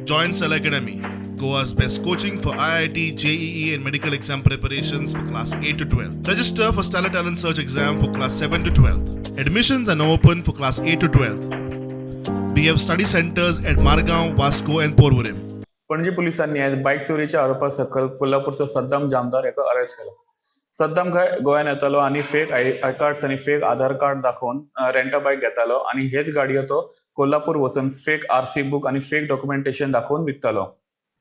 Join Cell Academy, Goa's best coaching for IIT, JEE, and medical exam preparations for class 8 to 12. Register for Stellar Talent Search exam for class 7 to 12th. Admissions are now open for class 8 to 12th. We have study centers at Margaon, Vasco, and Porvorim. Panaji पोलिसांनी आज bike चोरीच्या आरोपा सकल कोल्हापूरचो सद्दाम जामदार याका arrest केला. सद्दाम गोंयान येतालो आणि fake I cards आणि फेक आधार कार्ड दाखवून रेंटा बाईक घेतालो आणि हेच गाडयो तो कोल्हापूर वचून फेक आरसी बुक आणि फेक डॉक्युमेंटेशन दाखवून विकतालो.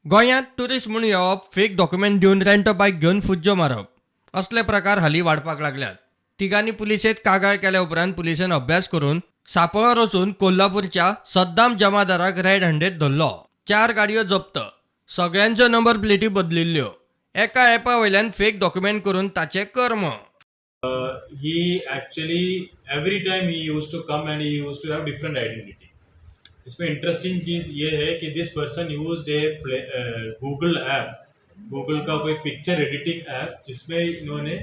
गोंयांत टुरिस्ट म्हणून येवप, फेक डॉक्युमेंट दिवन रेंटो बाईक घेवन फुज्जो मारप असले प्रकार हालीं वाडपाक लागल्यात. तिगांनी पुलिशेंत कागाळ केल्या उपरांत पुलिशेन अभ्यास करून सांपळार वचून कोल्हापूरच्या सद्दाम जमादाराक रेड हँडेड धरलो. 4 गाडयो जप्त, सगळ्यांच्यो नंबर प्लेटी बदलिल्ल्यो. एका एपा वयल्यान फेक डॉक्युमेंट करून ताचे कर्म. He actually every time he used to come and he used to have different identity. इसमें इंटरेस्टिंग चीज़ ये है कि this person used Google app, Google का कोई पिक्चर एडिटिंग ऐप, जिसमें इन्होंने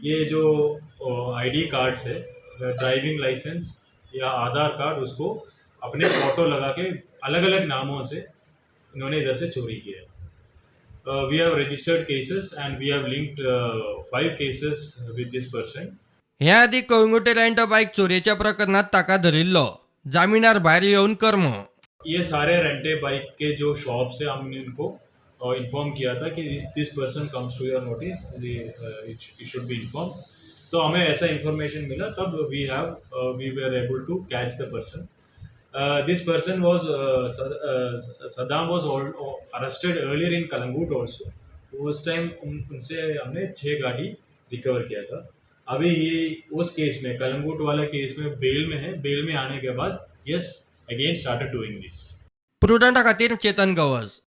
ये जो आईडी कार्ड्स है, ड्राइविंग लाइसेंस या आधार कार्ड, उसको अपने फोटो लगा के अलग अलग नामों से इन्होंने इधर से चोरी KIA. We have registered cases and we have linked 5 cases with this person. हे आदी कळंगुटे रेंटो बाईक चोरेच्या प्रकरणात ताका धरिल्लो. जामिनार भायर येवन कर्म. ये सारे रेंटे बाइक के जो शॉप्स है, हमने इनको इन्फॉर्म किया था कि this person comes to your notice, it should be inform. तो हमें ऐसा इन्फॉर्मेशन मिला, तब we were able to catch the person. This person was Saddam was arrested earlier in Kalangut also. उस टाइम उनसे हमने 6 गाड़ी रिकवर किया था. अभी ये उस केस में, कलंगूट वाला केस में बेल में है. बेल में आने के बाद यस अगेन स्टार्टेड डूइंग दिस. प्रुडंटा खातीर चेतन गवस.